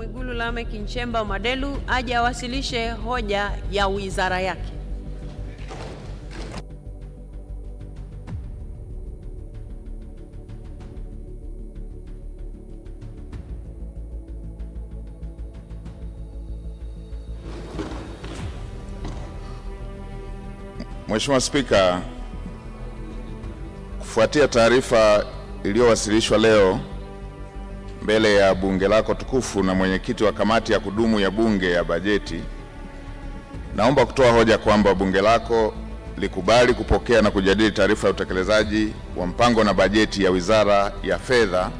Mwigulu Lameck Nchemba Madelu aje awasilishe hoja ya wizara yake. Mheshimiwa Spika, kufuatia taarifa iliyowasilishwa leo mbele ya bunge lako tukufu na mwenyekiti wa kamati ya kudumu ya bunge ya bajeti, naomba kutoa hoja kwamba bunge lako likubali kupokea na kujadili taarifa ya utekelezaji wa mpango na bajeti ya Wizara ya Fedha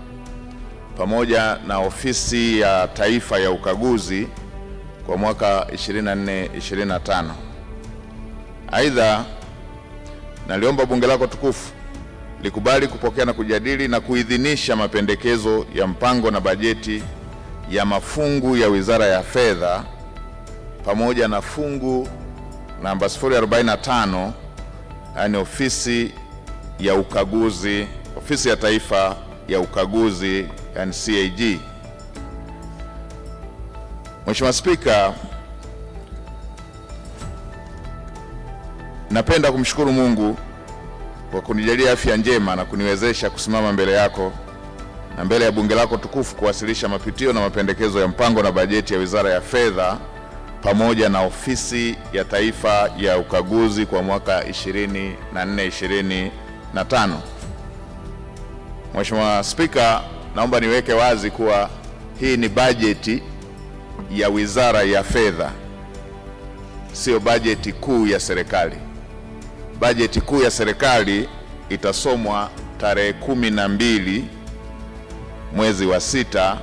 pamoja na Ofisi ya Taifa ya Ukaguzi kwa mwaka 24-25. Aidha, naliomba bunge lako tukufu likubali kupokea na kujadili na kuidhinisha mapendekezo ya mpango na bajeti ya mafungu ya Wizara ya Fedha pamoja na fungu namba 045, yani Ofisi ya Ukaguzi, Ofisi ya Taifa ya Ukaguzi, yani CAG. Mheshimiwa Spika, napenda kumshukuru Mungu kwa kunijalia afya njema na kuniwezesha kusimama mbele yako na mbele ya bunge lako tukufu kuwasilisha mapitio na mapendekezo ya mpango na bajeti ya Wizara ya Fedha pamoja na Ofisi ya Taifa ya Ukaguzi kwa mwaka 24-25. Mheshimiwa Spika, naomba niweke wazi kuwa hii ni bajeti ya Wizara ya Fedha, sio bajeti kuu ya serikali. Bajeti kuu ya serikali itasomwa tarehe 12 mwezi wa 6,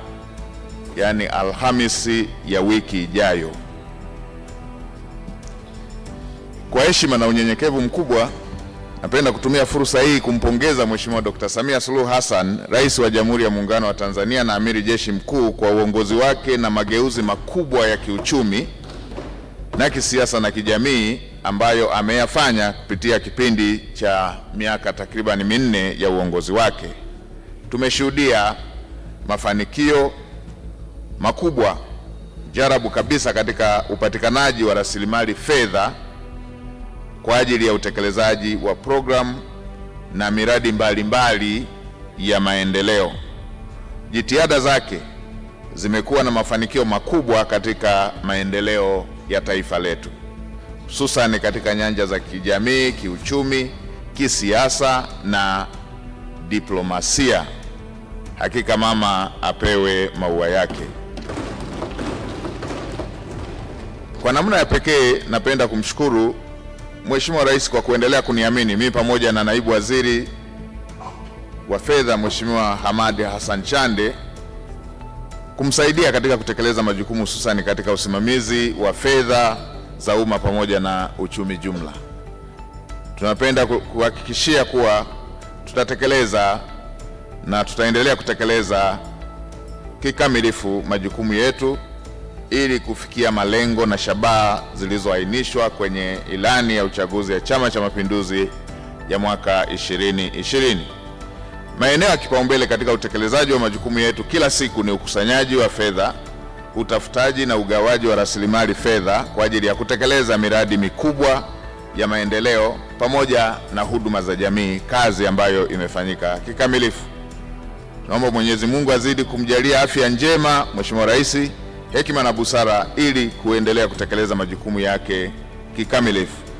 yani Alhamisi ya wiki ijayo. Kwa heshima na unyenyekevu mkubwa, napenda kutumia fursa hii kumpongeza Mheshimiwa Dr. Samia Suluhu Hassan, Rais wa Jamhuri ya Muungano wa Tanzania na Amiri Jeshi Mkuu, kwa uongozi wake na mageuzi makubwa ya kiuchumi na kisiasa na kijamii ambayo ameyafanya kupitia kipindi cha miaka takriban 4 ya uongozi wake. Tumeshuhudia mafanikio makubwa jarabu kabisa katika upatikanaji wa rasilimali fedha kwa ajili ya utekelezaji wa programu na miradi mbalimbali ya maendeleo. Jitihada zake zimekuwa na mafanikio makubwa katika maendeleo ya taifa letu, hususan katika nyanja za kijamii, kiuchumi, kisiasa na diplomasia. Hakika mama apewe maua yake. Kwa namna ya pekee, napenda kumshukuru Mheshimiwa Rais kwa kuendelea kuniamini mimi pamoja na Naibu Waziri wa Fedha Mheshimiwa Hamad Hassan Chande kumsaidia katika kutekeleza majukumu hususan katika usimamizi wa fedha za umma pamoja na uchumi jumla. Tunapenda kuhakikishia kuwa tutatekeleza na tutaendelea kutekeleza kikamilifu majukumu yetu ili kufikia malengo na shabaha zilizoainishwa kwenye ilani ya uchaguzi ya Chama cha Mapinduzi ya mwaka 2020. Maeneo ya kipaumbele katika utekelezaji wa majukumu yetu kila siku ni ukusanyaji wa fedha, utafutaji na ugawaji wa rasilimali fedha kwa ajili ya kutekeleza miradi mikubwa ya maendeleo pamoja na huduma za jamii, kazi ambayo imefanyika kikamilifu. Naomba Mwenyezi Mungu azidi kumjalia afya njema Mheshimiwa Rais, hekima na busara ili kuendelea kutekeleza majukumu yake kikamilifu.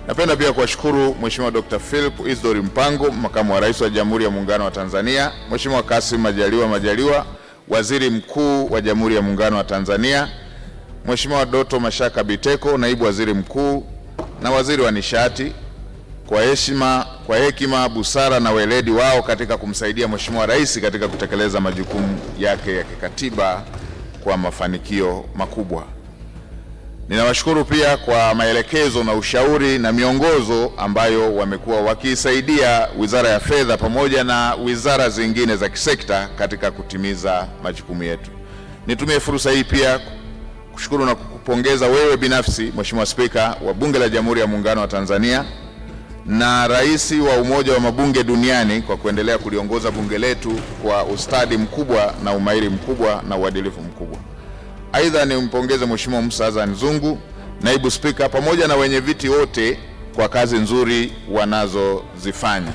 Napenda pia kuwashukuru Mheshimiwa Dr. Philip Isdori Mpango, Makamu wa Rais wa Jamhuri ya Muungano wa Tanzania, Mheshimiwa Kassim Majaliwa, Waziri Mkuu wa Jamhuri ya Muungano wa Tanzania, Mheshimiwa Doto Mashaka Biteko, Naibu Waziri Mkuu na Waziri wa Nishati, kwa hekima, busara na weledi wao katika kumsaidia Mheshimiwa Rais katika kutekeleza majukumu yake ya kikatiba kwa mafanikio makubwa. Ninawashukuru pia kwa maelekezo na ushauri na miongozo ambayo wamekuwa wakisaidia Wizara ya Fedha pamoja na wizara zingine za kisekta katika kutimiza majukumu yetu. Nitumie fursa hii pia kushukuru na kukupongeza wewe binafsi Mheshimiwa Spika wa Bunge la Jamhuri ya Muungano wa Tanzania na rais wa Umoja wa Mabunge Duniani kwa kuendelea kuliongoza bunge letu kwa ustadi mkubwa na umahiri mkubwa na uadilifu mkubwa. Aidha, nimpongeze Mheshimiwa Musa Azzan Zungu, naibu spika, pamoja na wenye viti wote kwa kazi nzuri wanazozifanya.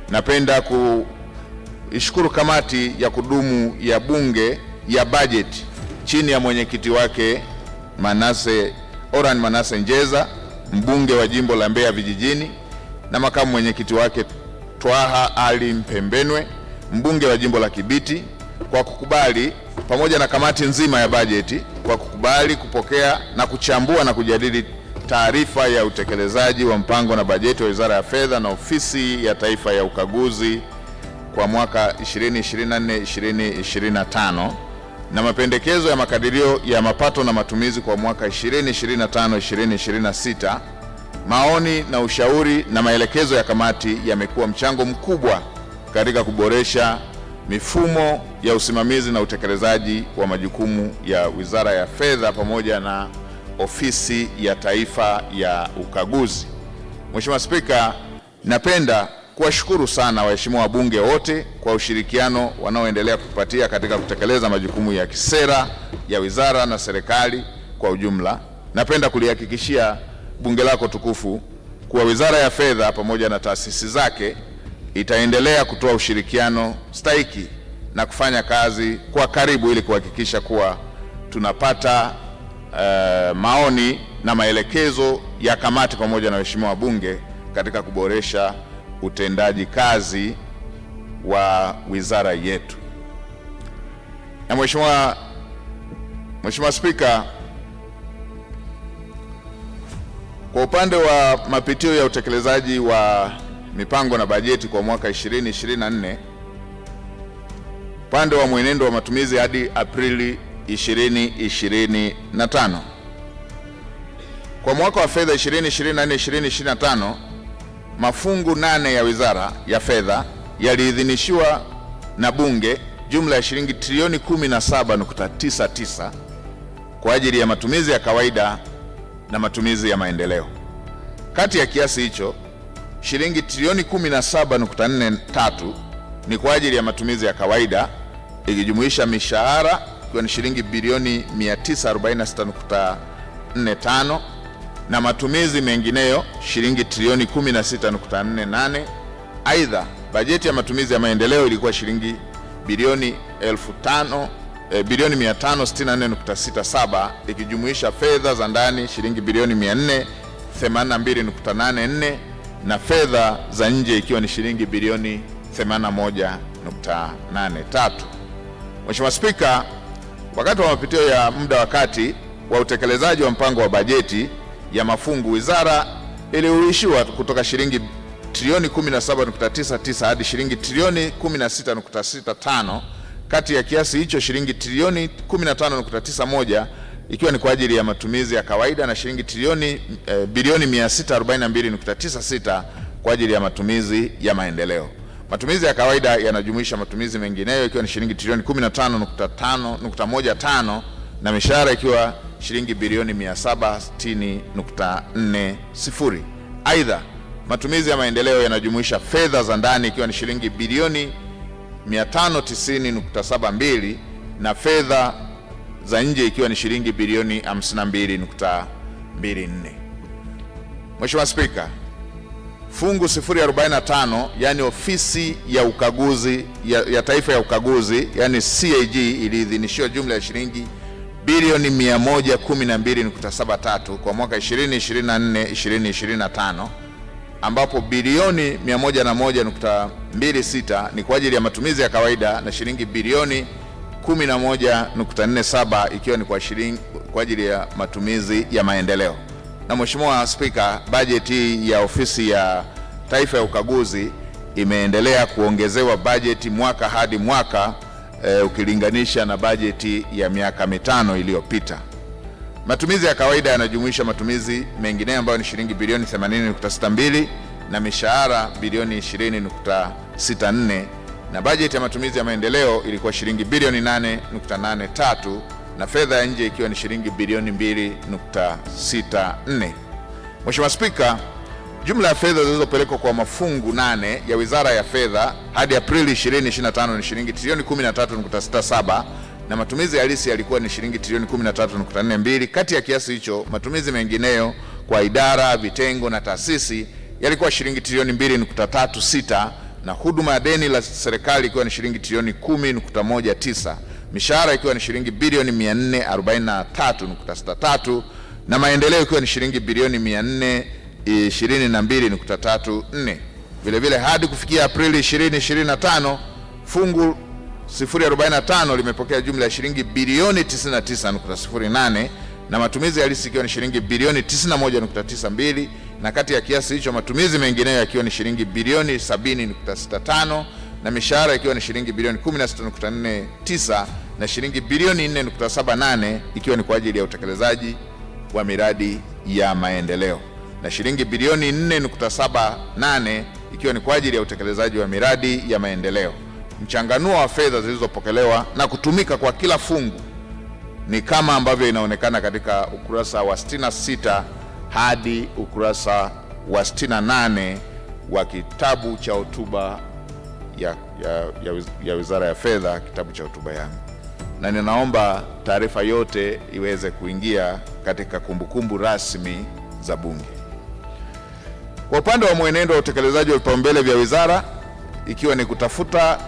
Napenda kuishukuru kamati ya kudumu ya bunge ya bajeti chini ya mwenyekiti wake Oran Manase Njeza, mbunge wa jimbo la Mbeya vijijini, na makamu mwenyekiti wake Twaha Ali Mpembenwe, mbunge wa jimbo la Kibiti, kwa kukubali, pamoja na kamati nzima ya bajeti kwa kukubali kupokea na kuchambua na kujadili taarifa ya utekelezaji wa mpango na bajeti wa Wizara ya Fedha na Ofisi ya Taifa ya Ukaguzi kwa mwaka 2024-2025 na mapendekezo ya makadirio ya mapato na matumizi kwa mwaka 2025-2026. Maoni na ushauri na maelekezo ya kamati yamekuwa mchango mkubwa katika kuboresha mifumo ya usimamizi na utekelezaji wa majukumu ya Wizara ya Fedha pamoja na Ofisi ya Taifa ya Ukaguzi. Mheshimiwa Spika, napenda kuwashukuru sana waheshimiwa wabunge wote kwa ushirikiano wanaoendelea kutupatia katika kutekeleza majukumu ya kisera ya wizara na serikali kwa ujumla. Napenda kulihakikishia bunge lako tukufu kuwa Wizara ya Fedha pamoja na taasisi zake itaendelea kutoa ushirikiano stahiki na kufanya kazi kwa karibu ili kuhakikisha kuwa tunapata maoni na maelekezo ya kamati pamoja na waheshimiwa wabunge katika kuboresha utendaji kazi wa wizara yetu. Na Mheshimiwa Spika, kwa upande wa mapitio ya utekelezaji wa mipango na bajeti kwa mwaka 2024, upande wa mwenendo wa matumizi hadi Aprili 2025, kwa mwaka wa fedha 2024-2025, mafungu 8 ya Wizara ya Fedha yaliidhinishiwa na Bunge jumla ya shilingi trilioni 17.99 kwa ajili ya matumizi ya kawaida na matumizi ya maendeleo. Kati ya kiasi hicho, shilingi trilioni 17.43 ni kwa ajili ya matumizi ya kawaida ikijumuisha mishahara ikiwa ni shilingi bilioni 946.45 na matumizi mengineyo shilingi trilioni 16.48. Aidha, bajeti ya matumizi ya maendeleo ilikuwa shilingi bilioni 564.67 ikijumuisha fedha za ndani shilingi bilioni 482.84 na fedha za nje ikiwa ni shilingi bilioni 81.83. Mheshimiwa Spika, wakati wa mapitio ya muda wa kati wa utekelezaji wa mpango wa bajeti ya mafungu, wizara ilihuishiwa kutoka shilingi trilioni 17.99 hadi shilingi trilioni 16.65. Kati ya kiasi hicho, shilingi trilioni 15.91 ikiwa ni kwa ajili ya matumizi ya kawaida na shilingi bilioni 642.96 kwa ajili ya matumizi ya maendeleo. Matumizi ya kawaida yanajumuisha matumizi mengineyo ikiwa ni shilingi trilioni 15.15 na mishahara ikiwa shilingi bilioni 760.40. Aidha, matumizi ya maendeleo yanajumuisha fedha za ndani ikiwa ni shilingi bilioni 590.72 na fedha za nje ikiwa ni shilingi bilioni 52.24. Mheshimiwa Spika, fungu 045 yani Ofisi ya Ukaguzi ya Taifa ya Ukaguzi yani CAG iliidhinishiwa jumla ya shilingi bilioni 112.73 kwa mwaka 2024-2025, ambapo bilioni 101.26 ni kwa ajili ya matumizi ya kawaida na shilingi bilioni 11.47 ikiwa ni kwa ajili ya matumizi ya maendeleo. Na Mheshimiwa Spika, bajeti ya Ofisi ya Taifa ya Ukaguzi imeendelea kuongezewa bajeti mwaka hadi mwaka ukilinganisha na bajeti ya miaka mitano iliyopita. Matumizi ya kawaida yanajumuisha matumizi mengine ambayo ni shilingi bilioni 80.62 na mishahara bilioni 20.64, na bajeti ya matumizi ya maendeleo ilikuwa shilingi bilioni 8.83 na fedha ya nje ikiwa ni shilingi bilioni 2.64. Mheshimiwa Spika, Jumla ya fedha zilizopelekwa kwa mafungu 8 ya Wizara ya Fedha hadi Aprili 2025 ni shilingi trilioni 13.67 na matumizi halisi yalikuwa ni shilingi trilioni 13.42. Kati ya kiasi hicho, matumizi mengineyo kwa idara, vitengo na taasisi yalikuwa shilingi trilioni 2.36 na huduma ya deni la serikali ikiwa ni shilingi trilioni 10.19, mishahara ikiwa ni shilingi bilioni 443.63 na maendeleo ikiwa ni shilingi bilioni 422.34. Vile hadi kufikia Aprili 2025 fungu 045 limepokea jumla ya shilingi bilioni 99.08 na matumizi halisi ikiwa ni shilingi bilioni 91.92, na kati ya kiasi hicho matumizi mengineyo yakiwa ni shilingi bilioni 70.65 na mishahara ikiwa ni shilingi bilioni 16.49 na shilingi bilioni 4.78 ikiwa ni kwa ajili ya utekelezaji wa miradi ya maendeleo na shilingi bilioni 4.78 ikiwa ni kwa ajili ya utekelezaji wa miradi ya maendeleo. Mchanganuo wa fedha zilizopokelewa na kutumika kwa kila fungu ni kama ambavyo inaonekana katika ukurasa wa 66 hadi ukurasa wa 68 wa kitabu cha hotuba ya Wizara ya Fedha, kitabu cha hotuba yangu, na ninaomba taarifa yote iweze kuingia katika kumbukumbu rasmi za Bunge. Kwa upande wa mwenendo wa utekelezaji wa vipaumbele vya wizara, ikiwa ni kutafuta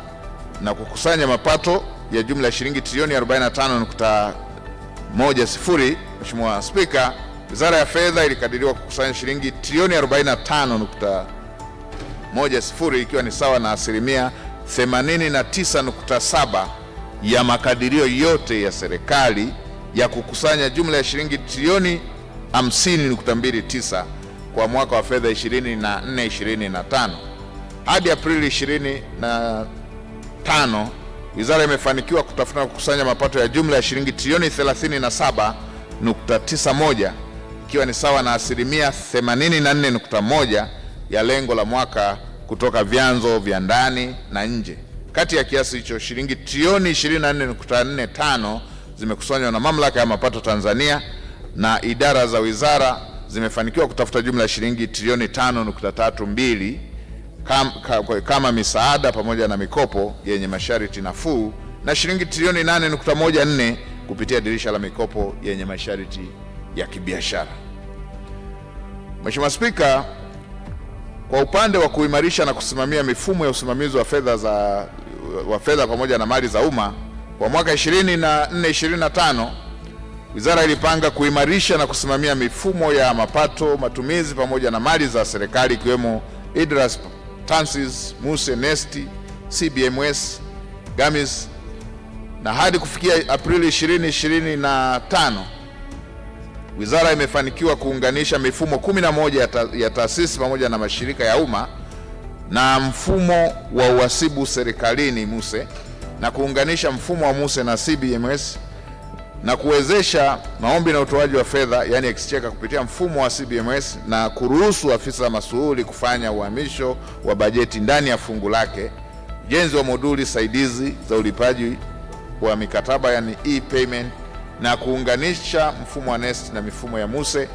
na kukusanya mapato ya jumla ya shilingi trilioni 45.10, Mheshimiwa Spika, Wizara ya Fedha ilikadiriwa kukusanya shilingi trilioni 45.10 ikiwa ni sawa na asilimia 89.7 ya makadirio yote ya serikali ya kukusanya jumla ya shilingi trilioni 50.29 kwa mwaka wa fedha 24-25. Hadi Aprili 25, wizara imefanikiwa kutafuta na kukusanya mapato ya jumla ya shilingi trilioni 37.91 ikiwa ni sawa na asilimia 84.1 ya lengo la mwaka kutoka vyanzo vya ndani na nje. Kati ya kiasi hicho, shilingi trilioni 24.45 zimekusanywa na Mamlaka ya Mapato Tanzania na idara za wizara zimefanikiwa kutafuta jumla ya shilingi trilioni 5.32 kama misaada pamoja na mikopo yenye masharti nafuu na shilingi trilioni 8.14 kupitia dirisha la mikopo yenye masharti ya kibiashara. Mheshimiwa Spika, kwa upande wa kuimarisha na kusimamia mifumo ya usimamizi wa fedha pamoja na mali za umma, kwa mwaka 24-25 wizara ilipanga kuimarisha na kusimamia mifumo ya mapato, matumizi pamoja na mali za serikali ikiwemo IDRAS, TANSIS, MUSE, NEST, CBMS, GAMIS, na hadi kufikia Aprili 2025 wizara imefanikiwa kuunganisha mifumo 11 ya taasisi pamoja na mashirika ya umma na mfumo wa uhasibu serikalini MUSE, na kuunganisha mfumo wa MUSE na CBMS na kuwezesha maombi na utoaji wa fedha yani exchequer kupitia mfumo wa CBMS na kuruhusu afisa masuhuli kufanya uhamisho wa bajeti ndani ya fungu lake, ujenzi wa moduli saidizi za ulipaji wa mikataba yani e-payment, na kuunganisha mfumo wa NeST na mifumo ya MUSE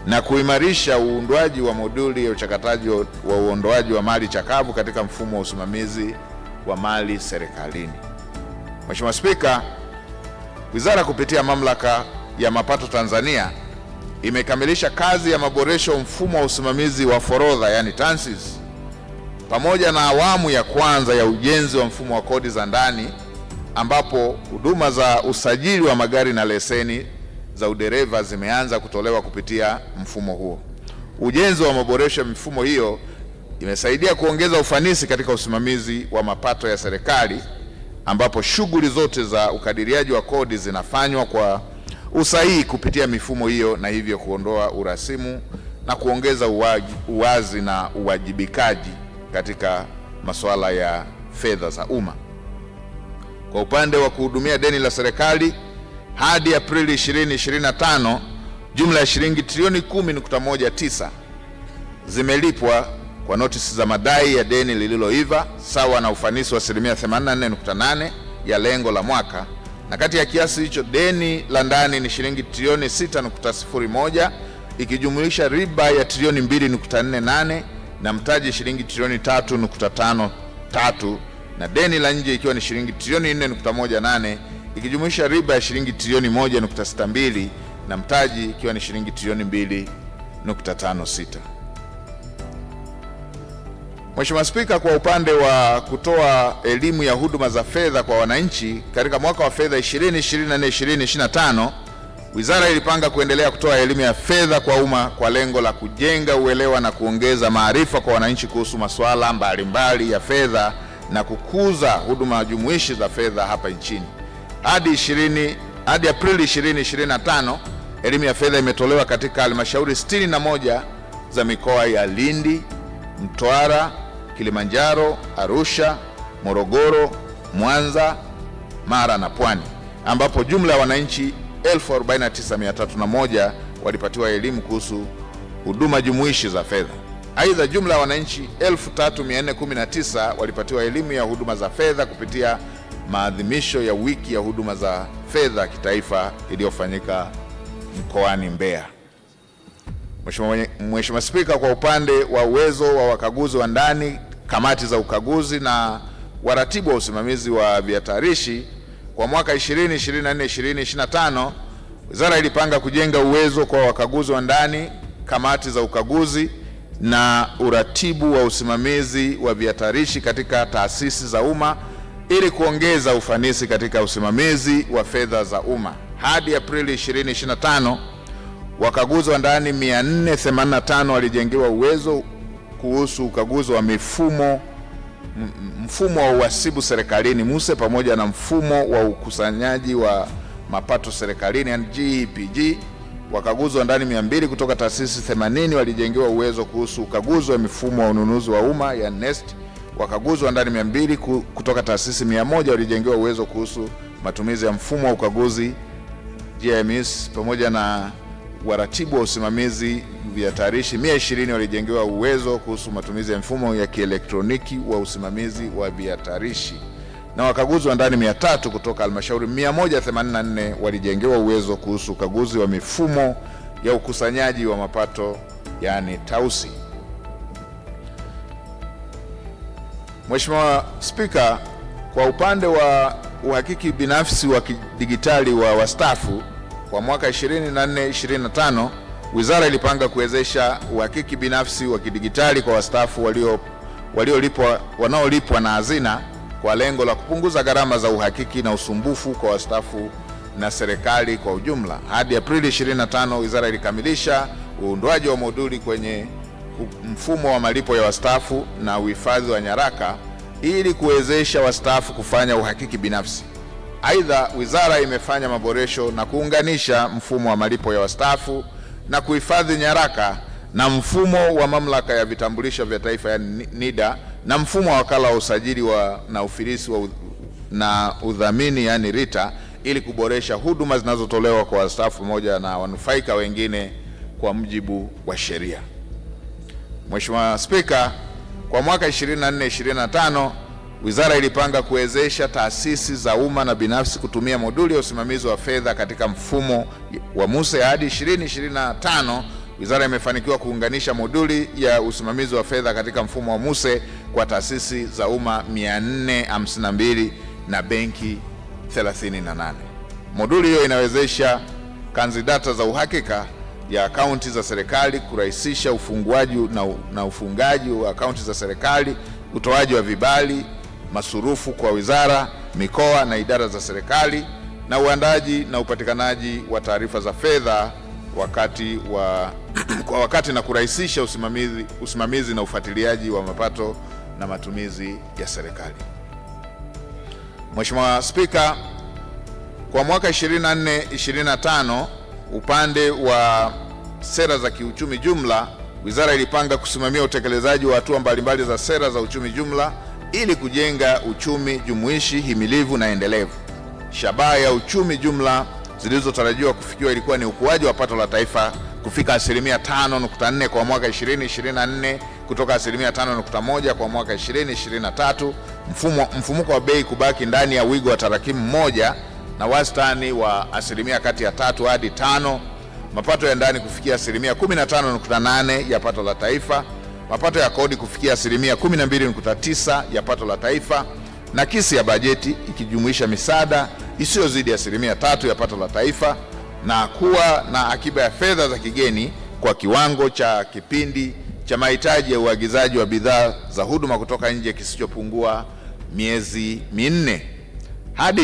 na kuimarisha uundwaji wa moduli ya uchakataji wa uondoaji wa mali chakavu katika mfumo wa usimamizi wa mali serikalini. Mheshimiwa Spika, wizara kupitia Mamlaka ya Mapato Tanzania imekamilisha kazi ya maboresho mfumo wa usimamizi wa forodha yani TANSIS pamoja na awamu ya kwanza ya ujenzi wa mfumo wa kodi za ndani, ambapo huduma za usajili wa magari na leseni za udereva zimeanza kutolewa kupitia mfumo huo. Ujenzi wa maboresho ya mifumo hiyo imesaidia kuongeza ufanisi katika usimamizi wa mapato ya serikali, ambapo shughuli zote za ukadiriaji wa kodi zinafanywa kwa usahihi kupitia mifumo hiyo na hivyo kuondoa urasimu na kuongeza uwazi na uwajibikaji katika masuala ya fedha za umma. Kwa upande wa kuhudumia deni la serikali, hadi Aprili 2025 jumla ya shilingi trilioni 10.19 zimelipwa kwa notisi za madai ya deni lililoiva sawa na ufanisi wa asilimia 84.8 ya lengo la mwaka, na kati ya kiasi hicho deni la ndani ni shilingi trilioni 6.01 ikijumuisha riba ya trilioni 2.48 na mtaji shilingi trilioni 3.53 na deni la nje ikiwa ni shilingi trilioni 4.18 ikijumuisha riba ya shilingi trilioni 1.62 na mtaji ikiwa ni shilingi trilioni 2.56. Mheshimiwa Spika, kwa upande wa kutoa elimu ya huduma za fedha kwa wananchi katika mwaka wa fedha 2024-2025, Wizara ilipanga kuendelea kutoa elimu ya fedha kwa umma kwa lengo la kujenga uelewa na kuongeza maarifa kwa wananchi kuhusu masuala mbalimbali ya fedha na kukuza huduma jumuishi za fedha hapa nchini. Hadi Aprili 2025, elimu ya fedha imetolewa katika halmashauri 61 za mikoa ya Lindi, Mtwara, Kilimanjaro, Arusha, Morogoro, Mwanza, Mara na Pwani, ambapo jumla ya wananchi 49,301 walipatiwa elimu kuhusu huduma jumuishi za fedha. Aidha, jumla ya wananchi 3,419 walipatiwa elimu ya huduma za fedha kupitia maadhimisho ya wiki ya huduma za fedha kitaifa iliyofanyika mkoani Mbeya. Mheshimiwa Spika, kwa upande wa uwezo wa wakaguzi wa ndani, kamati za ukaguzi na waratibu wa usimamizi wa vihatarishi, kwa mwaka 2024-2025, Wizara ilipanga kujenga uwezo kwa wakaguzi wa ndani, kamati za ukaguzi na uratibu wa usimamizi wa vihatarishi katika taasisi za umma ili kuongeza ufanisi katika usimamizi wa fedha za umma. Hadi Aprili 2025, wakaguzi wa ndani 485 walijengewa uwezo kuhusu ukaguzi wa mfumo wa uhasibu serikalini MUSE pamoja na mfumo wa ukusanyaji wa mapato serikalini yani GPG. Wakaguzi wa ndani 200 kutoka taasisi 80 walijengewa uwezo kuhusu ukaguzi wa mifumo wa ununuzi wa umma ya NeST. Wakaguzi wa ndani 200 kutoka taasisi 100 walijengewa uwezo kuhusu matumizi ya mfumo wa ukaguzi GMS pamoja na waratibu wa usimamizi vihatarishi 120 walijengewa uwezo kuhusu matumizi ya mfumo ya kielektroniki wa usimamizi wa vihatarishi, na wakaguzi wa ndani 300 kutoka halmashauri 184 walijengewa uwezo kuhusu ukaguzi wa mifumo ya ukusanyaji wa mapato yani TAUSI. Mheshimiwa Spika, kwa upande wa uhakiki binafsi wa kidigitali wa wastaafu kwa mwaka 2024-2025, Wizara ilipanga kuwezesha uhakiki binafsi wa kidigitali kwa wastaafu wanaolipwa na hazina kwa lengo la kupunguza gharama za uhakiki na usumbufu kwa wastaafu na serikali kwa ujumla. Hadi Aprili 25, Wizara ilikamilisha uundwaji wa moduli kwenye mfumo wa malipo ya wastaafu na uhifadhi wa nyaraka ili kuwezesha wastaafu kufanya uhakiki binafsi. Aidha, Wizara imefanya maboresho na kuunganisha mfumo wa malipo ya wastaafu na kuhifadhi nyaraka na mfumo wa mamlaka ya vitambulisho vya taifa ya NIDA na mfumo wa wakala wa usajili na ufilisi na udhamini yani RITA ili kuboresha huduma zinazotolewa kwa wastaafu pamoja na wanufaika wengine kwa mujibu wa sheria. Mheshimiwa Spika, kwa mwaka 2024-2025, Wizara ilipanga kuwezesha taasisi za umma na binafsi kutumia moduli ya usimamizi wa fedha katika mfumo wa MUSE. Hadi 2025, Wizara imefanikiwa kuunganisha moduli ya usimamizi wa fedha katika mfumo wa MUSE kwa taasisi za umma 452 na benki 38. Moduli hiyo inawezesha kanzidata za uhakika ya akaunti za serikali, kurahisisha ufunguaji na ufungaji wa akaunti za serikali, utoaji wa vibali, masurufu kwa wizara, mikoa na idara za serikali, na uandaji na upatikanaji wa taarifa za fedha kwa wakati na kurahisisha usimamizi na ufuatiliaji wa mapato na matumizi ya serikali. Mheshimiwa Spika, kwa mwaka 2024-2025, upande wa sera za kiuchumi jumla, Wizara ilipanga kusimamia utekelezaji wa hatua mbalimbali za sera za uchumi jumla ili kujenga uchumi jumuishi, himilivu na endelevu. Shabaha ya uchumi jumla zilizotarajiwa kufikiwa ilikuwa ni ukuaji wa pato la taifa kufika 5.4% kwa mwaka 2024 kutoka 5.1% kwa mwaka 2023, mfumuko wa bei kubaki ndani ya wigo wa tarakimu moja na wastani wa 3% hadi 5%, mapato ya ndani kufikia asilimia 15.8 ya pato la taifa, mapato ya kodi kufikia asilimia 12.9 ya pato la taifa, nakisi ya bajeti ikijumuisha misaada isiyozidi asilimia 3 ya pato la taifa, na kuwa na akiba ya fedha za kigeni kwa kiwango cha kipindi cha mahitaji ya uagizaji wa bidhaa za huduma kutoka nje kisichopungua miezi minne. Hadi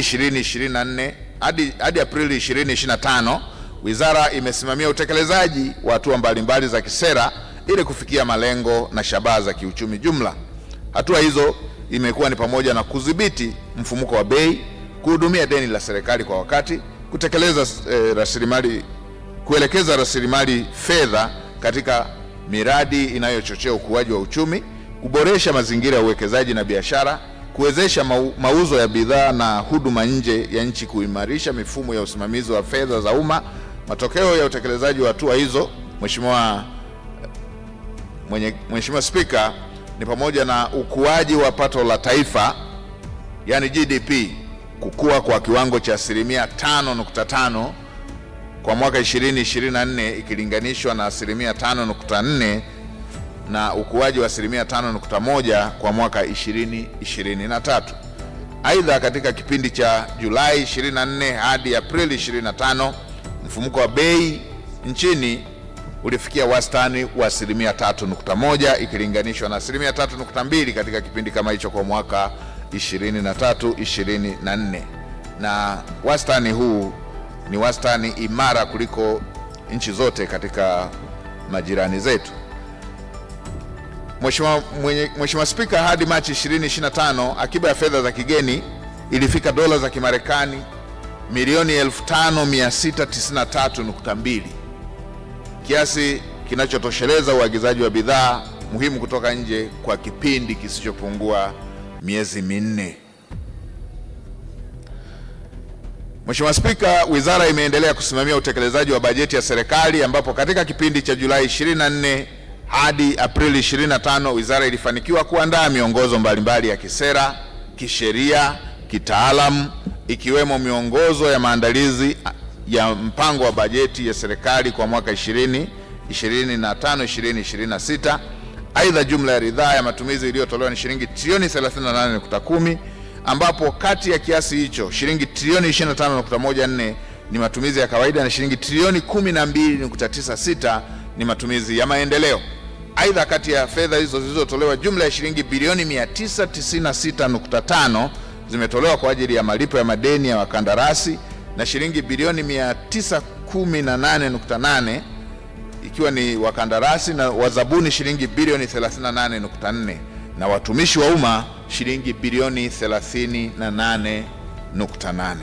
Aprili 2025, wizara imesimamia utekelezaji wa hatua mbalimbali za kisera ili kufikia malengo na shabaha za kiuchumi jumla. Hatua hizo imekuwa ni pamoja na kudhibiti mfumuko wa bei, kuhudumia deni la serikali kwa wakati, kuelekeza rasilimali fedha katika miradi inayochochea ukuaji wa uchumi, kuboresha mazingira ya uwekezaji na biashara, kuwezesha mauzo ya bidhaa na huduma nje ya nchi, kuimarisha mifumo ya usimamizi wa fedha za umma. Matokeo ya utekelezaji wa hatua hizo, Mheshimiwa Spika, ni pamoja na ukuaji wa pato la taifa yani GDP kukua kwa kiwango cha asilimia 5.5 kwa mwaka 2024 ikilinganishwa na asilimia 5.4 na ukuaji wa asilimia 5.1 kwa mwaka 2023. Aidha, katika kipindi cha Julai 24 hadi Aprili 25, mfumuko wa bei nchini ulifikia wastani wa asilimia 3.1 ikilinganishwa na asilimia 3.2 katika kipindi kama hicho kwa mwaka 23-24, na wastani huu ni wastani imara kuliko nchi zote katika majirani zetu. Mheshimiwa Spika, hadi Machi 2025 akiba ya fedha za kigeni ilifika dola za Kimarekani milioni 5,693.2, kiasi kinachotosheleza uagizaji wa bidhaa muhimu kutoka nje kwa kipindi kisichopungua miezi minne. Mheshimiwa Spika, wizara imeendelea kusimamia utekelezaji wa bajeti ya serikali ambapo katika kipindi cha Julai 24 hadi Aprili 25 wizara ilifanikiwa kuandaa miongozo mbalimbali ya kisera, kisheria, kitaalamu ikiwemo miongozo ya maandalizi ya mpango wa bajeti ya serikali kwa mwaka 2025-2026. Aidha, jumla ya ridhaa ya matumizi iliyotolewa ni shilingi trilioni 38.10, ambapo kati ya kiasi hicho shilingi trilioni 25.14 ni matumizi ya kawaida na shilingi trilioni 12.96 ni matumizi ya maendeleo. Aidha, kati ya fedha hizo zilizotolewa, jumla ya shilingi bilioni 996.5 zimetolewa kwa ajili ya malipo ya madeni ya wakandarasi na shilingi bilioni 918.8 ikiwa ni wakandarasi na wazabuni shilingi bilioni 38.4 na watumishi wa umma shilingi bilioni 38.8.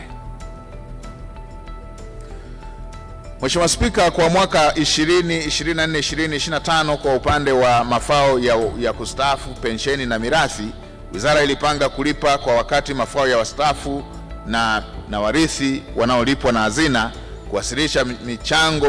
Mheshimiwa Spika, kwa mwaka 2024-2025 kwa upande wa mafao ya kustaafu, pensheni na mirathi, wizara ilipanga kulipa kwa wakati mafao ya wastaafu na warithi wanaolipwa na hazina, kuwasilisha michango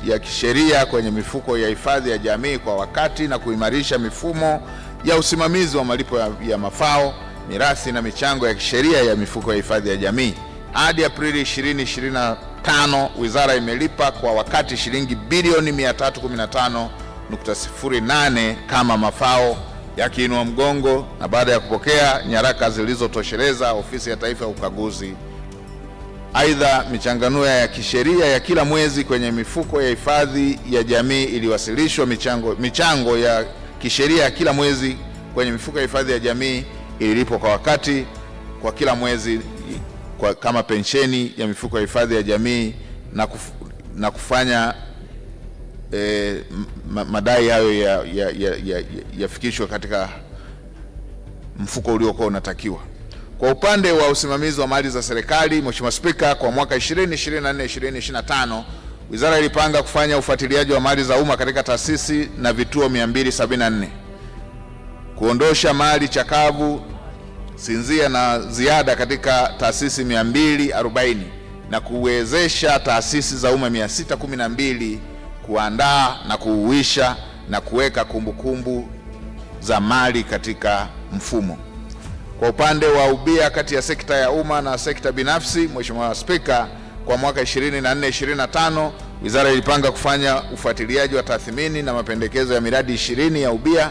ya kisheria kwenye mifuko ya hifadhi ya jamii kwa wakati na kuimarisha mifumo ya usimamizi wa malipo ya mafao, mirathi na michango ya kisheria ya mifuko ya hifadhi ya jamii. Hadi Aprili 2025 wizara imelipa kwa wakati shilingi bilioni 315.08 kama mafao ya kiinua mgongo, na baada ya kupokea nyaraka zilizotosheleza Ofisi ya Taifa ya Ukaguzi. Aidha, michanganuo ya kisheria ya kila mwezi kwenye mifuko ya hifadhi ya jamii iliwasilishwa. Michango ya kisheria ya kila mwezi kwenye mifuko ya hifadhi ya jamii ililipwa kwa wakati kwa kila mwezi kama pensheni ya mifuko ya hifadhi ya jamii na kufanya madai hayo yafikishwe katika mfuko uliokuwa unatakiwa. Kwa upande wa usimamizi wa mali za serikali, Mheshimiwa Spika, kwa mwaka 2024-2025 wizara ilipanga kufanya ufuatiliaji wa mali za umma katika taasisi na vituo 274, kuondosha mali chakavu, sinzia na ziada katika taasisi 240 na kuwezesha taasisi za umma 612 kuandaa na kuhuisha na kuweka kumbukumbu za mali katika mfumo. Kwa upande wa ubia kati ya sekta ya umma na sekta binafsi, Mheshimiwa Spika, kwa mwaka 2024-2025 wizara ilipanga kufanya ufuatiliaji wa tathmini na mapendekezo ya miradi 20 ya ubia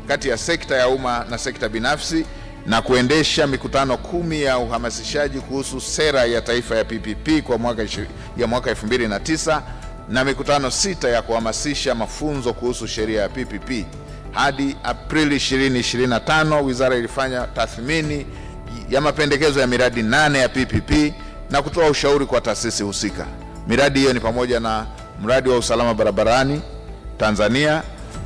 kati ya sekta ya umma na sekta binafsi na kuendesha mikutano 10 ya uhamasishaji kuhusu sera ya taifa ya PPP kwa mwaka 2009 na mikutano 6 ya kuhamasisha mafunzo kuhusu sheria ya PPP. Hadi Aprili 2025, wizara ilifanya tathmini ya mapendekezo ya miradi 8 ya PPP na kutoa ushauri kwa taasisi husika. Miradi hiyo ni pamoja na mradi wa usalama barabarani Tanzania,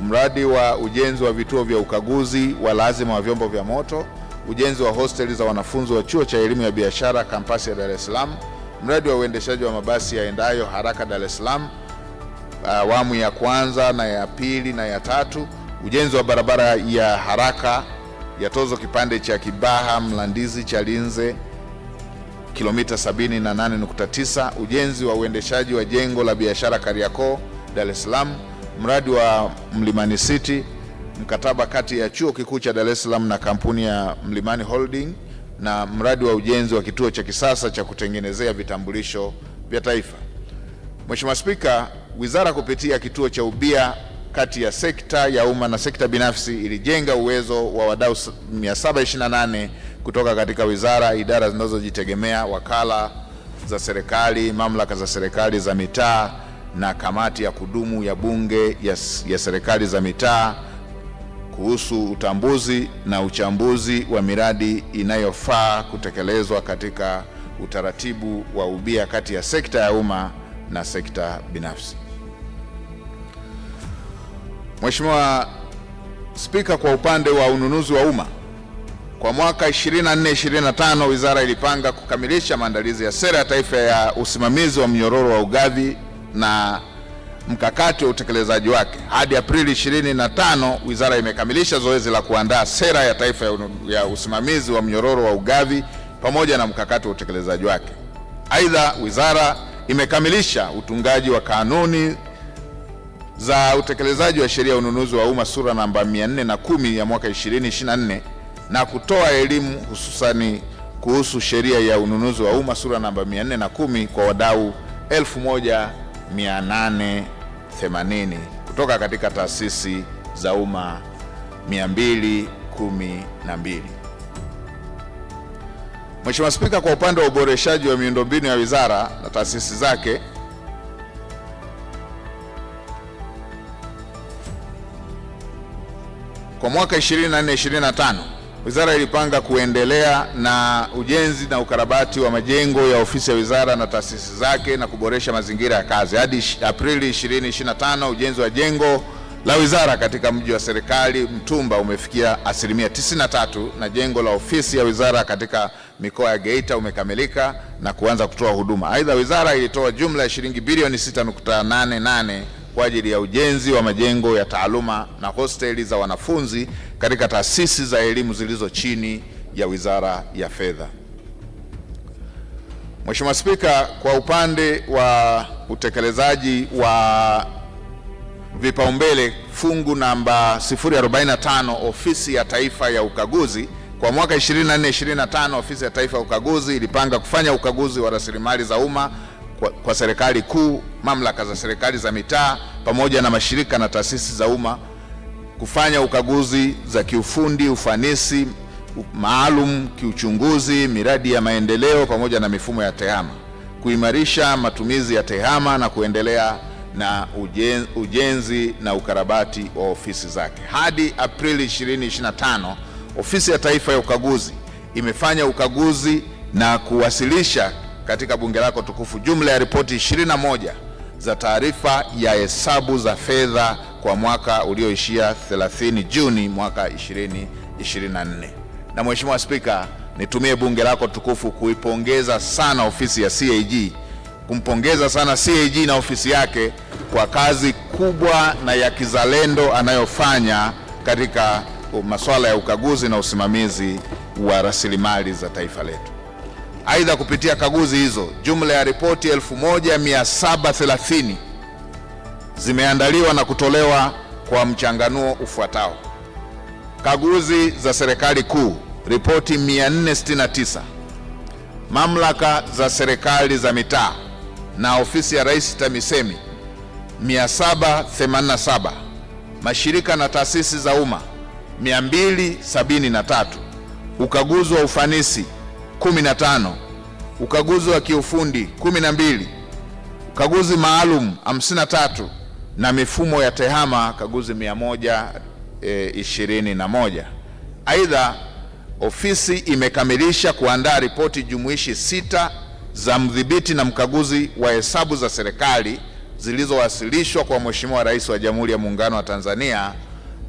mradi wa ujenzi wa vituo vya ukaguzi wa lazima wa vyombo vya moto, ujenzi wa hosteli za wanafunzi wa chuo cha elimu ya biashara kampasi ya Dar es Salaam, mradi wa uendeshaji wa mabasi yaendayo haraka Dar es Salaam awamu ya kwanza na ya pili na ya tatu, ujenzi wa barabara ya haraka ya tozo kipande cha Kibaha Mlandizi Chalinze kilomita 78.9, ujenzi wa uendeshaji wa jengo la biashara Kariakoo Dar es Salaam, mradi wa Mlimani City, mkataba kati ya chuo kikuu cha Dar es Salaam na kampuni ya Mlimani Holding, na mradi wa ujenzi wa kituo cha kisasa cha kutengenezea vitambulisho vya taifa. Mheshimiwa Spika, wizara kupitia kituo cha ubia kati ya sekta ya umma na sekta binafsi ilijenga uwezo wa wadau 728 kutoka katika wizara, idara zinazojitegemea, wakala za serikali, mamlaka za serikali za mitaa na kamati ya kudumu ya bunge ya serikali za mitaa kuhusu utambuzi na uchambuzi wa miradi inayofaa kutekelezwa katika utaratibu wa ubia kati ya sekta ya umma na sekta binafsi. Mheshimiwa Spika, kwa upande wa ununuzi wa umma kwa mwaka 24-25, wizara ilipanga kukamilisha maandalizi ya sera ya taifa ya usimamizi wa mnyororo wa ugavi na mkakati wa utekelezaji wake. Hadi Aprili 25, wizara imekamilisha zoezi la kuandaa sera ya taifa ya usimamizi wa mnyororo wa ugavi pamoja na mkakati wa utekelezaji wake. Aidha, wizara imekamilisha utungaji wa kanuni za utekelezaji wa sheria ya ununuzi wa umma sura namba 410 ya mwaka 2024 na kutoa elimu hususani kuhusu sheria ya ununuzi wa umma sura namba 410 kwa wadau 1880 kutoka katika taasisi za umma 212. Mheshimiwa Spika, kwa upande wa uboreshaji wa miundombinu ya wizara na taasisi zake, kwa mwaka 24-25, wizara ilipanga kuendelea na ujenzi na ukarabati wa majengo ya ofisi ya wizara na taasisi zake na kuboresha mazingira ya kazi. Hadi Aprili 2025, ujenzi wa jengo la wizara katika mji wa serikali Mtumba umefikia 93% na jengo la ofisi ya wizara katika mikoa ya Geita umekamilika na kuanza kutoa huduma. Aidha, wizara ilitoa jumla ya shilingi bilioni 6.88 kwa ajili ya ujenzi wa majengo ya taaluma na hosteli za wanafunzi katika taasisi za elimu zilizo chini ya Wizara ya Fedha. Mheshimiwa Spika, kwa upande wa utekelezaji wa vipaumbele fungu namba 045 ofisi ya taifa ya ukaguzi, kwa mwaka 24-25, ofisi ya taifa ya ukaguzi ilipanga kufanya ukaguzi wa rasilimali za umma kwa serikali kuu, mamlaka za serikali za mitaa pamoja na mashirika na taasisi za umma, kufanya ukaguzi za kiufundi, ufanisi maalum, kiuchunguzi, miradi ya maendeleo pamoja na mifumo ya tehama, kuimarisha matumizi ya tehama na kuendelea na ujenzi na ukarabati wa ofisi zake. Hadi Aprili 2025, ofisi ya taifa ya ukaguzi imefanya ukaguzi na kuwasilisha katika bunge lako tukufu jumla ya ripoti 21 za taarifa ya hesabu za fedha kwa mwaka ulioishia 30 Juni mwaka 2024. Na Mheshimiwa Spika, nitumie bunge lako tukufu kuipongeza sana ofisi ya CAG, kumpongeza sana CAG na ofisi yake kwa kazi kubwa na ya kizalendo anayofanya katika masuala ya ukaguzi na usimamizi wa rasilimali za taifa letu. Aidha, kupitia kaguzi hizo, jumla ya ripoti 1730 zimeandaliwa na kutolewa kwa mchanganuo ufuatao: kaguzi za serikali kuu, ripoti 469; mamlaka za serikali za mitaa, na ofisi ya Rais TAMISEMI 787, mashirika na taasisi za umma 273, ukaguzi wa ufanisi 15, ukaguzi wa kiufundi 12, ukaguzi maalum 53 na mifumo ya tehama kaguzi 121. Aidha, ofisi imekamilisha kuandaa ripoti jumuishi 6 za mdhibiti na mkaguzi wa hesabu za serikali zilizowasilishwa kwa Mheshimiwa Rais wa Jamhuri ya Muungano wa Tanzania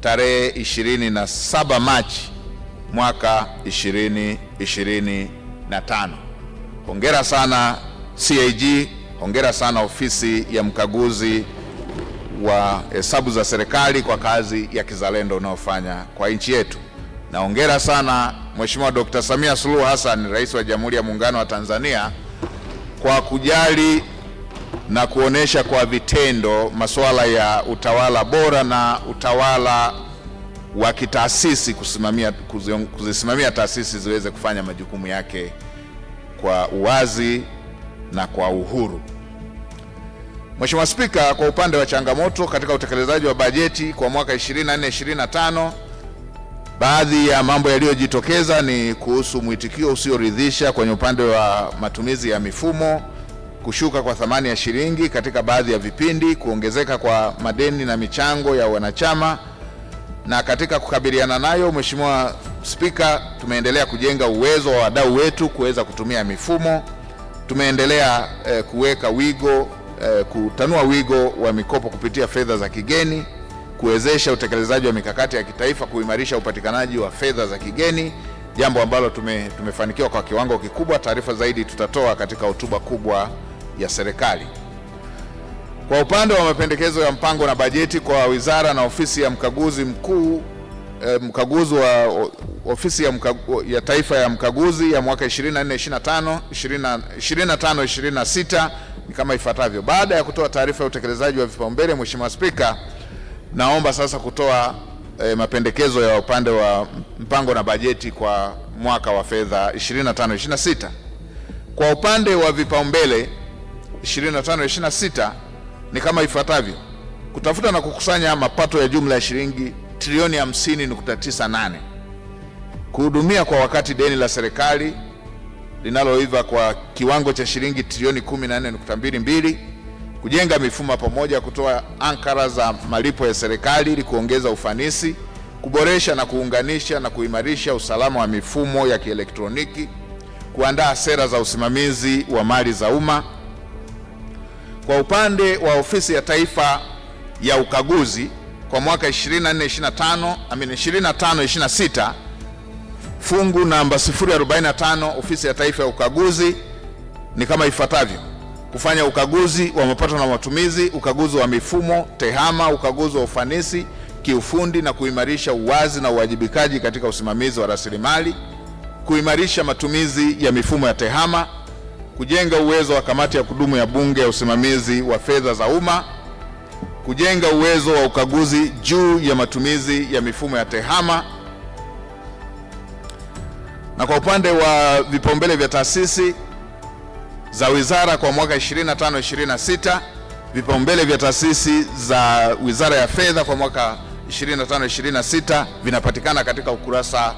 tarehe 27 Machi mwaka 2025. Hongera sana CAG, hongera sana ofisi ya mkaguzi wa hesabu za serikali kwa kazi ya kizalendo unayofanya kwa nchi yetu. Na hongera sana Mheshimiwa Dr. Samia Suluhu Hassan, Rais wa Jamhuri ya Muungano wa Tanzania, kwa kujali na kuonesha kwa vitendo masuala ya utawala bora na utawala wa kitaasisi, kuzisimamia taasisi ziweze kufanya majukumu yake kwa uwazi na kwa uhuru. Mheshimiwa Spika, kwa upande wa changamoto katika utekelezaji wa bajeti kwa mwaka 24-25, baadhi ya mambo yaliyojitokeza ni kuhusu mwitikio usioridhisha kwenye upande wa matumizi ya mifumo, kushuka kwa thamani ya shilingi katika baadhi ya vipindi, kuongezeka kwa madeni na michango ya wanachama. Na katika kukabiliana nayo, Mheshimiwa Spika, tumeendelea kujenga uwezo wa wadau wetu kuweza kutumia mifumo. Tumeendelea kuweka wigo, kutanua wigo wa mikopo kupitia fedha za kigeni, kuwezesha utekelezaji wa mikakati ya kitaifa, kuimarisha upatikanaji wa fedha za kigeni, jambo ambalo tumefanikiwa kwa kiwango kikubwa. Taarifa zaidi tutatoa katika hotuba kubwa ya serikali. Kwa upande wa mapendekezo ya mpango na bajeti kwa wizara na ofisi ya mkaguzi mkuu, mkaguzi wa ofisi ya taifa ya mkaguzi ya mwaka 25-26 ni kama ifuatavyo. Baada ya kutoa taarifa ya utekelezaji wa vipaumbele, Mheshimiwa Spika, naomba sasa kutoa mapendekezo ya upande wa mpango na bajeti kwa mwaka wa fedha 25-26. Kwa upande wa vipaumbele 25-26 ni kama ifuatavyo: kutafuta na kukusanya mapato ya jumla ya shilingi trilioni 50.98, kuhudumia kwa wakati deni la serikali linaloiva kwa kiwango cha shilingi trilioni 14.22, kujenga mifumo pamoja, kutoa ankara za malipo ya serikali ili kuongeza ufanisi, kuboresha na kuunganisha na kuimarisha usalama wa mifumo ya kielektroniki, kuandaa sera za usimamizi wa mali za umma. Kwa upande wa ofisi ya taifa ya ukaguzi kwa mwaka 25-26, fungu namba 045 ofisi ya taifa ya ukaguzi ni kama ifuatavyo: kufanya ukaguzi wa mapato na matumizi, ukaguzi wa mifumo tehama, ukaguzi wa ufanisi kiufundi na kuimarisha uwazi na uwajibikaji katika usimamizi wa rasilimali, kuimarisha matumizi ya mifumo ya tehama, kujenga uwezo wa kamati ya kudumu ya Bunge ya usimamizi wa fedha za umma, kujenga uwezo wa ukaguzi juu ya matumizi ya mifumo ya tehama. Na kwa upande wa vipaumbele vya taasisi za wizara kwa mwaka 25-26, vipaumbele vya taasisi za Wizara ya Fedha kwa mwaka 25-26 vinapatikana katika ukurasa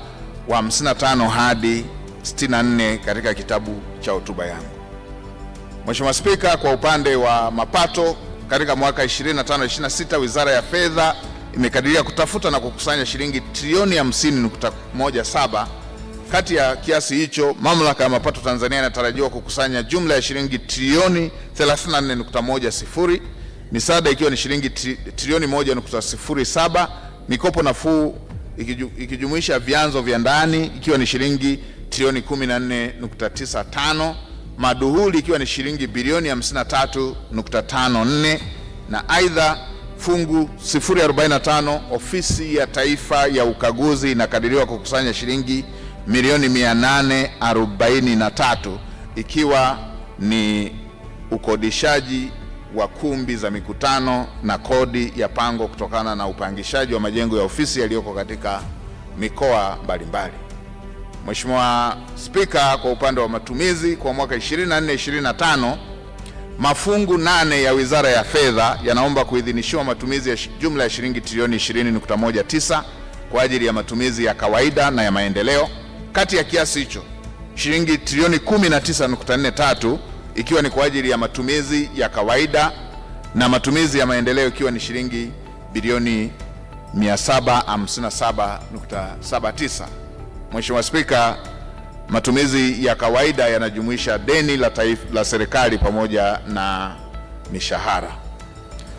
wa 55 hadi 64 katika kitabu cha hotuba yangu. Mheshimiwa Spika, kwa upande wa mapato katika mwaka 25-26, Wizara ya Fedha imekadiria kutafuta na kukusanya shilingi trilioni 50.17. Kati ya kiasi hicho, Mamlaka ya Mapato Tanzania inatarajiwa kukusanya jumla ya shilingi trilioni 34.10, misaada ikiwa ni shilingi trilioni 1.07, mikopo nafuu ikijumuisha vyanzo vya ndani ikiwa ni shilingi trilioni 14.95, maduhuli ikiwa ni shilingi bilioni 53.54, na aidha fungu 045 ofisi ya taifa ya ukaguzi inakadiriwa kukusanya shilingi milioni 843 ikiwa ni ukodishaji wa kumbi za mikutano na kodi ya pango kutokana na upangishaji wa majengo ya ofisi yaliyoko katika mikoa mbalimbali. Mheshimiwa Spika, kwa upande wa matumizi kwa mwaka 24-25, Mafungu 8 ya Wizara ya Fedha yanaomba kuidhinishiwa matumizi ya jumla ya shilingi trilioni 20.19 kwa ajili ya matumizi ya kawaida na ya maendeleo. Kati ya kiasi hicho, shilingi trilioni 19.43 ikiwa ni kwa ajili ya matumizi ya kawaida na matumizi ya maendeleo ikiwa ni shilingi bilioni 757.79. Mheshimiwa Spika, matumizi ya kawaida yanajumuisha deni la serikali pamoja na mishahara.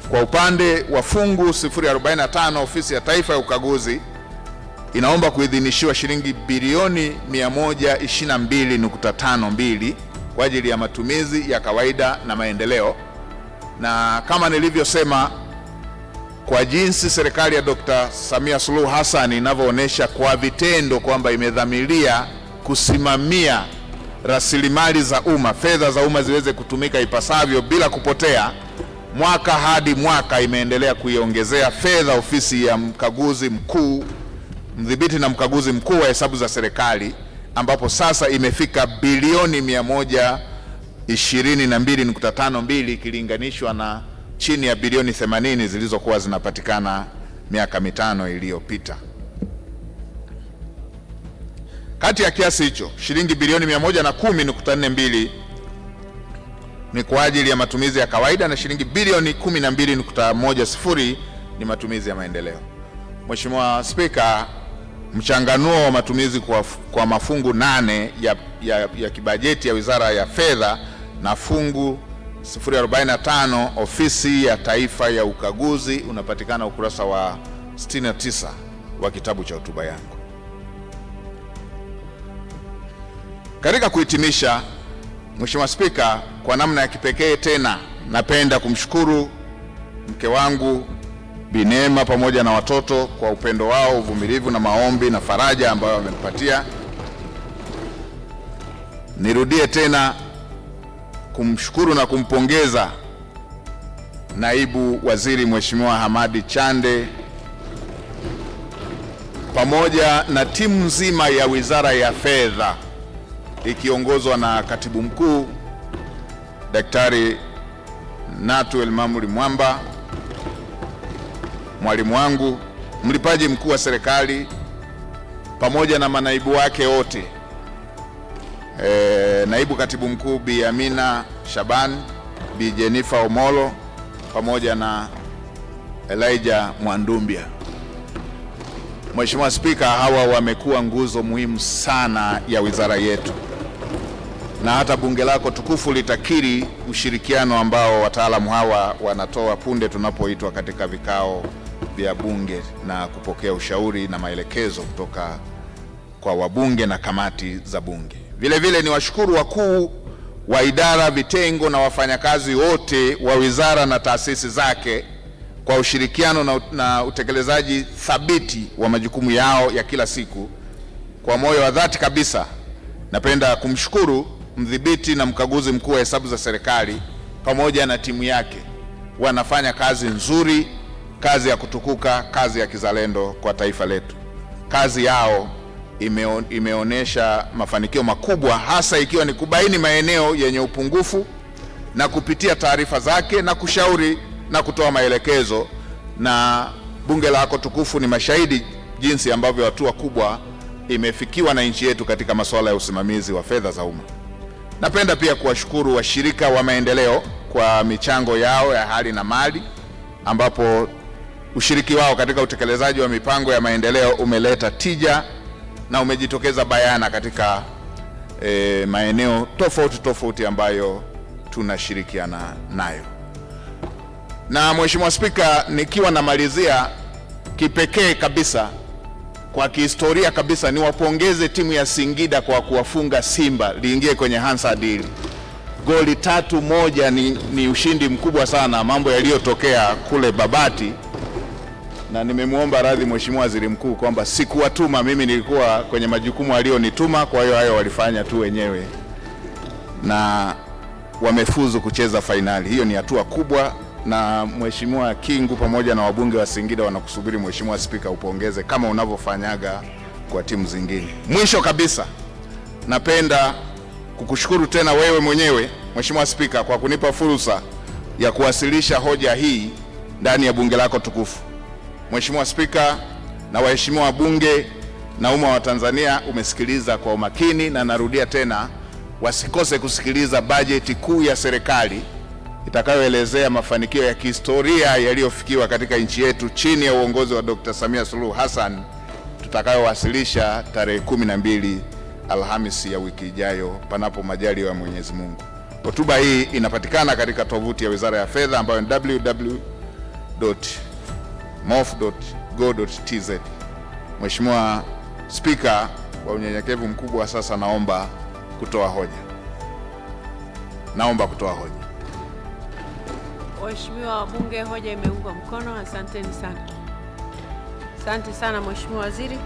Kwa upande wa fungu 045, Ofisi ya Taifa ya Ukaguzi inaomba kuidhinishiwa shilingi bilioni 122.52 kwa ajili ya matumizi ya kawaida na maendeleo. Na kama nilivyosema, kwa jinsi serikali ya Dr. Samia Suluhu Hassan inavyoonyesha kwa vitendo kwamba imedhamiria kusimamia rasilimali za umma, fedha za umma ziweze kutumika ipasavyo bila kupotea, mwaka hadi mwaka imeendelea kuiongezea fedha ofisi ya mkaguzi mkuu, mdhibiti na mkaguzi mkuu wa hesabu za serikali, ambapo sasa imefika bilioni 122.52 ikilinganishwa na chini ya bilioni 80 zilizokuwa zinapatikana miaka mitano iliyopita. Kati ya kiasi hicho, shilingi bilioni 110.42 ni kwa ajili ya matumizi ya kawaida na shilingi bilioni 12.10 ni matumizi ya maendeleo. Mheshimiwa Spika, mchanganuo wa matumizi kwa mafungu 8 ya kibajeti ya Wizara ya Fedha na fungu 045 Ofisi ya Taifa ya Ukaguzi unapatikana ukurasa wa 69 wa kitabu cha hotuba yangu. Katika kuhitimisha, Mheshimiwa Spika, kwa namna ya kipekee tena napenda kumshukuru mke wangu Bi Neema pamoja na watoto kwa upendo wao, uvumilivu na maombi na faraja ambayo wamenipatia. Nirudie tena kumshukuru na kumpongeza Naibu Waziri Mheshimiwa Hamadi Chande pamoja na timu nzima ya Wizara ya Fedha ikiongozwa na Katibu Mkuu Daktari Natu Elmamuli Mwamba, mwalimu wangu, mlipaji mkuu wa serikali pamoja na manaibu wake wote, Naibu Katibu Mkuu Bi Amina Shaban, Bi Jennifer Omolo pamoja na Elijah Mwandumbia. Mheshimiwa Spika, hawa wamekuwa nguzo muhimu sana ya wizara yetu, na hata bunge lako tukufu litakiri ushirikiano ambao wataalamu hawa wanatoa punde tunapoitwa katika vikao vya bunge na kupokea ushauri na maelekezo kutoka kwa wabunge na kamati za bunge. Vile vile ni washukuru wakuu wa idara, vitengo na wafanyakazi wote wa wizara na taasisi zake kwa ushirikiano na utekelezaji thabiti wa majukumu yao ya kila siku. Kwa moyo wa dhati kabisa napenda kumshukuru mdhibiti na mkaguzi mkuu wa hesabu za serikali pamoja na timu yake. Wanafanya kazi nzuri, kazi ya kutukuka, kazi ya kizalendo kwa taifa letu. Kazi yao imeonyesha mafanikio makubwa, hasa ikiwa ni kubaini maeneo yenye upungufu na kupitia taarifa zake na kushauri na kutoa maelekezo, na bunge lako tukufu ni mashahidi jinsi ambavyo hatua kubwa imefikiwa na nchi yetu katika masuala ya usimamizi wa fedha za umma. Napenda pia kuwashukuru washirika wa maendeleo kwa michango yao ya hali na mali, ambapo ushiriki wao katika utekelezaji wa mipango ya maendeleo umeleta tija na umejitokeza bayana katika maeneo tofauti ambayo tunashirikiana nayo. Na Mheshimiwa Spika, nikiwa namalizia, kipekee kabisa kwa kihistoria kabisa niwapongeze timu ya Singida kwa kuwafunga Simba liingie kwenye Hansard. Goli 3-1 ni ushindi mkubwa sana, mambo yaliyotokea kule Babati, na nimemwomba radhi Mheshimiwa Waziri Mkuu kwamba sikuwatuma, mimi nilikuwa kwenye majukumu alionituma, kwa hiyo hayo walifanya tu wenyewe na wamefuzu kucheza fainali. Hiyo ni hatua kubwa, na Mheshimiwa Kingu pamoja na wabunge wa Singida wanakusubiri Mheshimiwa Spika upongeze kama unavyofanyaga kwa timu zingine. Mwisho kabisa, napenda kukushukuru tena wewe mwenyewe Mheshimiwa Spika kwa kunipa fursa ya kuwasilisha hoja hii ndani ya bunge lako tukufu. Mheshimiwa Spika na waheshimiwa wabunge na umma wa Tanzania, umesikiliza kwa umakini, na narudia tena, wasikose kusikiliza bajeti kuu ya serikali itakayoelezea mafanikio ya kihistoria yaliyofikiwa katika nchi yetu chini ya uongozi wa Dr. Samia Suluhu Hassan, tutakayowasilisha tarehe 12 Alhamisi ya wiki ijayo, panapo majaliwa ya Mwenyezi Mungu. Hotuba hii inapatikana katika tovuti ya Wizara ya Fedha ambayo ni www.mof.go.tz. Mheshimiwa Spika, kwa unyenyekevu mkubwa sasa naomba kutoa hoja. Waheshimiwa wabunge, hoja imeungwa mkono. Asanteni sana. Asante sana Mheshimiwa Waziri.